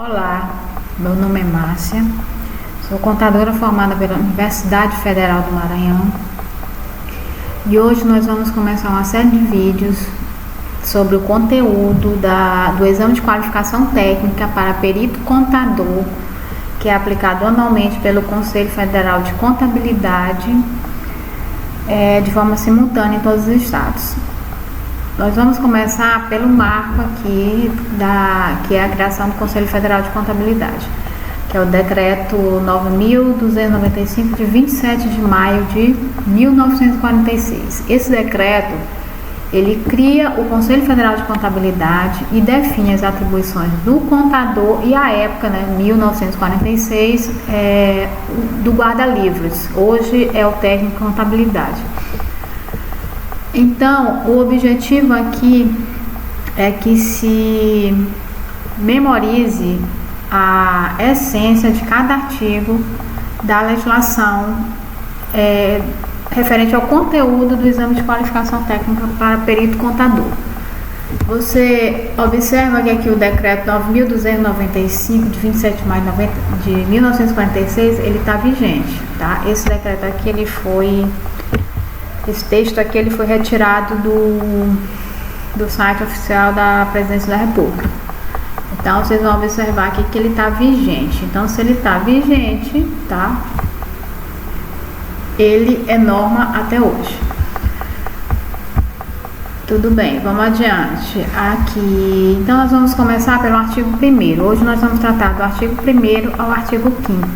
Olá, meu nome é Márcia, sou contadora formada pela Universidade Federal do Maranhão e hoje nós vamos começar uma série de vídeos sobre o conteúdo do exame de qualificação técnica para perito contador, que é aplicado anualmente pelo Conselho Federal de Contabilidade de forma simultânea em todos os estados. Nós vamos começar pelo marco aqui, que é a criação do Conselho Federal de Contabilidade, que é o Decreto 9.295 de 27 de maio de 1946. Esse decreto, ele cria o Conselho Federal de Contabilidade e define as atribuições do contador e a época, 1946, do guarda-livros. Hoje é o técnico de contabilidade. Então, o objetivo aqui é que se memorize a essência de cada artigo da legislação referente ao conteúdo do exame de qualificação técnica para perito contador. Você observa que aqui o decreto 9.295 de 27 de maio de 1946, ele está vigente, tá? Esse decreto aqui, esse texto aqui ele foi retirado do site oficial da Presidência da República. Então, vocês vão observar aqui que ele está vigente. Então, se ele está vigente, tá? Ele é norma até hoje. Tudo bem, vamos adiante. Aqui, então, nós vamos começar pelo artigo 1º. Hoje nós vamos tratar do artigo 1º ao artigo 5º,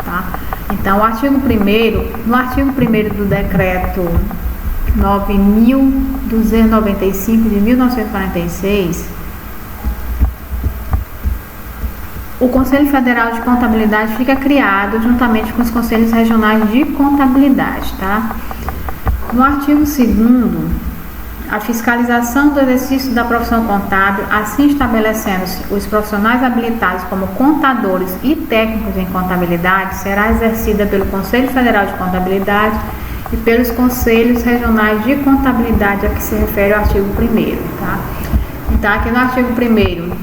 tá? Então, no artigo 1º do decreto 9.295 de 1946, o Conselho Federal de Contabilidade fica criado juntamente com os Conselhos Regionais de Contabilidade, tá? No artigo 2º, a fiscalização do exercício da profissão contábil, assim estabelecendo-se os profissionais habilitados como contadores e técnicos em contabilidade, será exercida pelo Conselho Federal de Contabilidade e pelos Conselhos Regionais de Contabilidade, a que se refere o artigo 1º, tá? Então, aqui no artigo 1º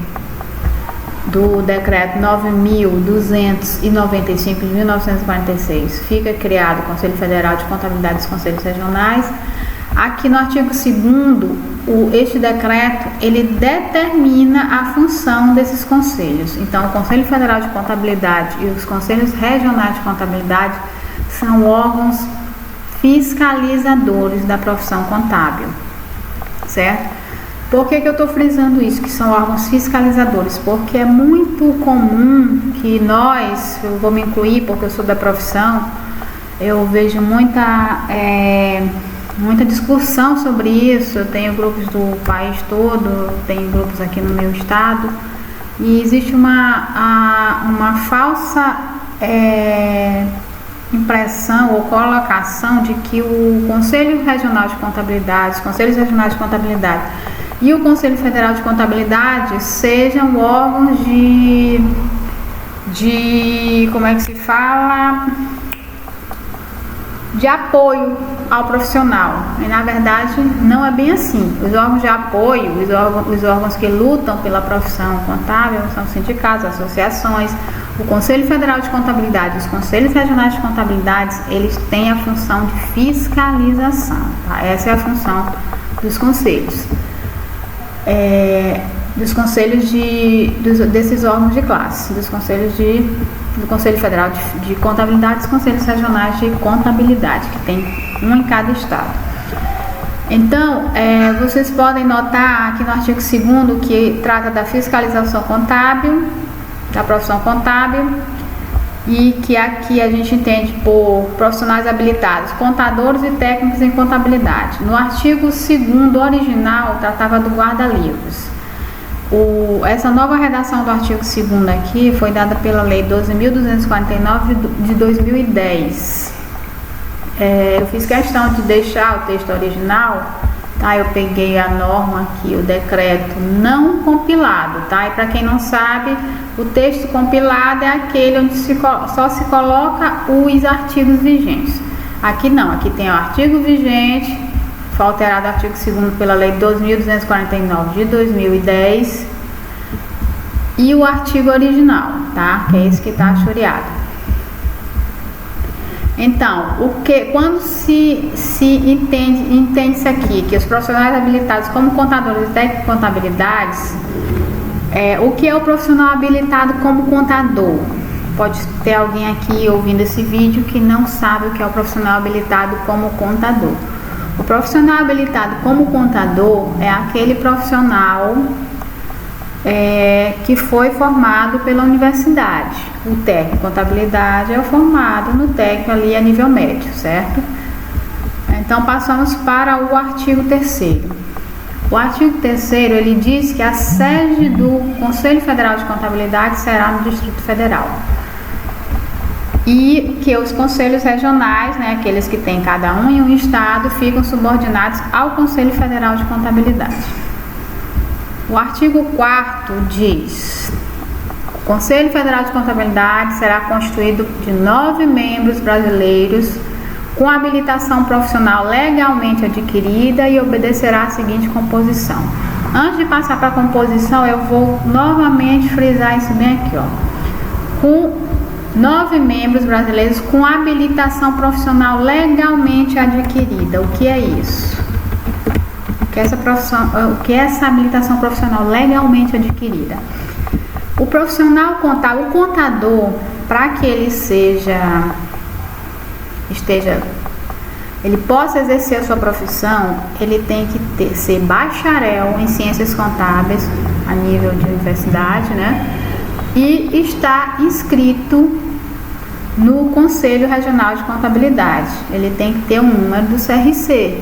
do decreto 9.295 de 1946, fica criado o Conselho Federal de Contabilidade dos Conselhos Regionais. Aqui no artigo 2º, este decreto, ele determina a função desses conselhos. Então, o Conselho Federal de Contabilidade e os Conselhos Regionais de Contabilidade são órgãos fiscalizadores da profissão contábil, certo? Por que eu estou frisando isso, que são órgãos fiscalizadores? Porque é muito comum que eu vou me incluir porque eu sou da profissão, eu vejo muita discussão sobre isso. Eu tenho grupos do país todo, tenho grupos aqui no meu estado, e existe uma falsa impressão ou colocação de que o Conselho Regional de Contabilidade, os Conselhos Regionais de Contabilidade e o Conselho Federal de Contabilidade sejam órgãos de apoio ao profissional. E na verdade não é bem assim. Os órgãos de apoio, os órgãos que lutam pela profissão contábil são sindicatos, associações. O Conselho Federal de Contabilidade, os Conselhos Regionais de Contabilidade, eles têm a função de fiscalização, tá? Essa é a função dos conselhos. Desses órgãos de classe, do Conselho Federal de Contabilidade e dos Conselhos Regionais de Contabilidade, que tem um em cada estado. Então, vocês podem notar aqui no artigo 2º que trata da fiscalização contábil, da profissão contábil, e que aqui a gente entende por profissionais habilitados, contadores e técnicos em contabilidade. No artigo 2º original, tratava do guarda-livros. Essa nova redação do artigo 2º aqui foi dada pela Lei 12.249 de 2010. Eu fiz questão de deixar o texto original, tá? Eu peguei a norma aqui, o decreto não compilado, tá? E para quem não sabe, o texto compilado é aquele onde só se coloca os artigos vigentes. Aqui não, aqui tem o artigo vigente, foi alterado o artigo 2º pela Lei 12.249 de 2010, e o artigo original, tá? Que é esse que está choreado. Então, quando se entende isso aqui, que os profissionais habilitados como contadores e técnicos de contabilidades, o que é o profissional habilitado como contador? Pode ter alguém aqui ouvindo esse vídeo que não sabe o que é o profissional habilitado como contador. O profissional habilitado como contador é aquele profissional que foi formado pela universidade. O técnico de contabilidade é formado no técnico ali a nível médio, certo? Então passamos para o artigo 3º. O artigo 3º ele diz que a sede do Conselho Federal de Contabilidade será no Distrito Federal e que os conselhos regionais, né, aqueles que tem cada um em um estado, ficam subordinados ao Conselho Federal de Contabilidade. O artigo 4º diz: o Conselho Federal de Contabilidade será constituído de 9 membros brasileiros com habilitação profissional legalmente adquirida e obedecerá a seguinte composição. Antes de passar para a composição, eu vou novamente frisar isso bem aqui, ó. Com 9 membros brasileiros com habilitação profissional legalmente adquirida. O que é isso? O que é essa habilitação profissional legalmente adquirida? O profissional contábil, o contador, para que ele ele possa exercer a sua profissão, ele tem que ser bacharel em ciências contábeis a nível de universidade, né? E estar inscrito no Conselho Regional de Contabilidade. Ele tem que ter um número do CRC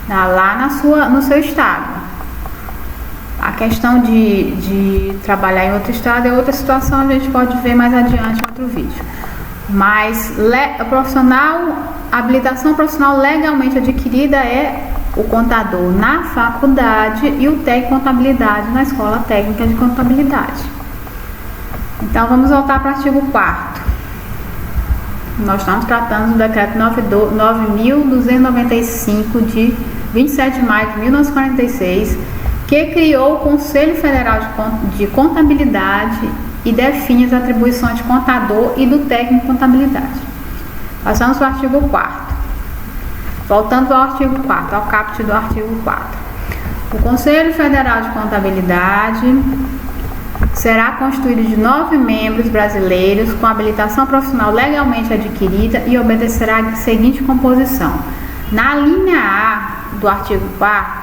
lá no seu estado. A questão de trabalhar em outro estado é outra situação, a gente pode ver mais adiante em outro vídeo. Mas a habilitação profissional legalmente adquirida é o contador na faculdade e o técnico de contabilidade na Escola Técnica de Contabilidade. Então vamos voltar para o artigo 4º. Nós estamos tratando do decreto 9.295 de 27 de maio de 1946, que criou o Conselho Federal de Contabilidade e define as atribuições de contador e do técnico de contabilidade. Passamos para o artigo 4º. Voltando ao artigo 4º, ao caput do artigo 4º. O Conselho Federal de Contabilidade será constituído de 9 membros brasileiros com habilitação profissional legalmente adquirida e obedecerá a seguinte composição. Na linha A do artigo 4º,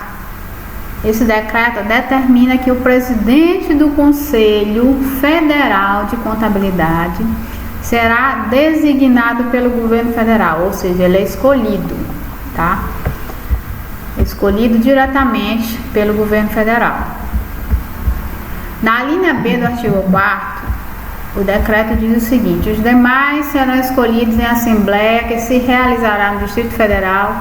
esse decreto determina que o presidente do Conselho Federal de Contabilidade será designado pelo governo federal, ou seja, ele é escolhido, tá? Escolhido diretamente pelo governo federal. Na linha B do artigo 4º, o decreto diz o seguinte: os demais serão escolhidos em assembleia que se realizará no Distrito Federal,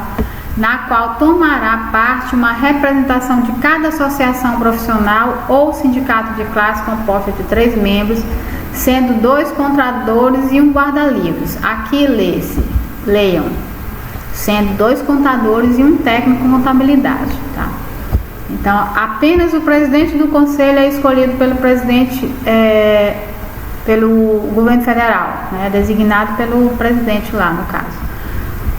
na qual tomará parte uma representação de cada associação profissional ou sindicato de classe composta de 3 membros, sendo 2 contadores e um guarda-livros. Aqui leiam, sendo 2 contadores e um técnico em contabilidade, tá? Então, apenas o presidente do conselho é escolhido pelo presidente, pelo governo federal, né? Designado pelo presidente lá, no caso.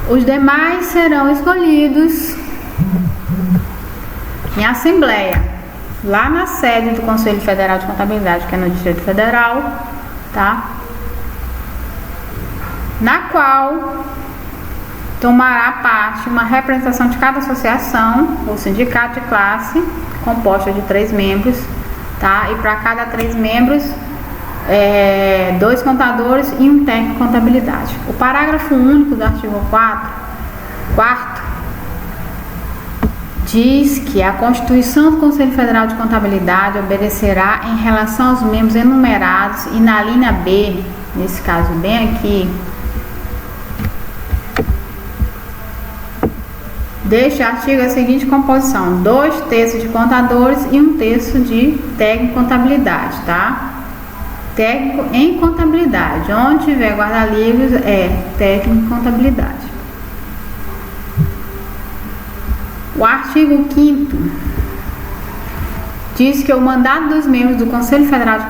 Os demais serão escolhidos em assembleia, lá na sede do Conselho Federal de Contabilidade, que é no Distrito Federal, tá? Na qual tomará parte uma representação de cada associação ou sindicato de classe, composta de 3 membros, tá? E para cada 3 membros, 2 contadores e um técnico de contabilidade. O parágrafo único do artigo 4º diz que a Constituição do Conselho Federal de Contabilidade obedecerá em relação aos membros enumerados, e na linha B, nesse caso bem aqui, deste artigo a seguinte composição: 2/3 de contadores e 1/3 de técnico de contabilidade, tá? Técnico em contabilidade, onde tiver guarda-livros é técnico em contabilidade. O artigo 5º diz que o mandato dos membros do Conselho Federal de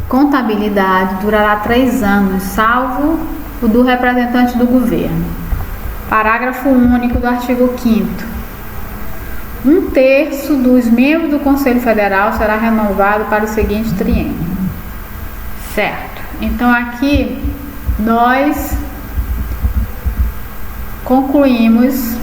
Contabilidade durará 3 anos, salvo o do representante do governo. Parágrafo único do artigo 5º. 1/3 dos membros do Conselho Federal será renovado para o seguinte triênio. Certo. Então aqui nós concluímos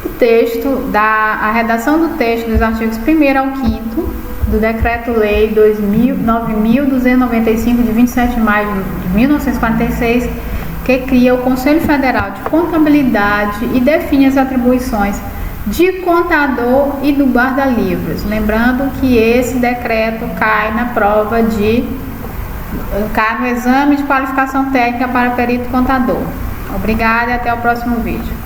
o texto a redação do texto dos artigos 1º ao 5º do Decreto-Lei 9.295 de 27 de maio de 1946, que cria o Conselho Federal de Contabilidade e define as atribuições de contador e do guarda-livros. Lembrando que esse decreto cai no exame de qualificação técnica para perito contador. Obrigada e até o próximo vídeo.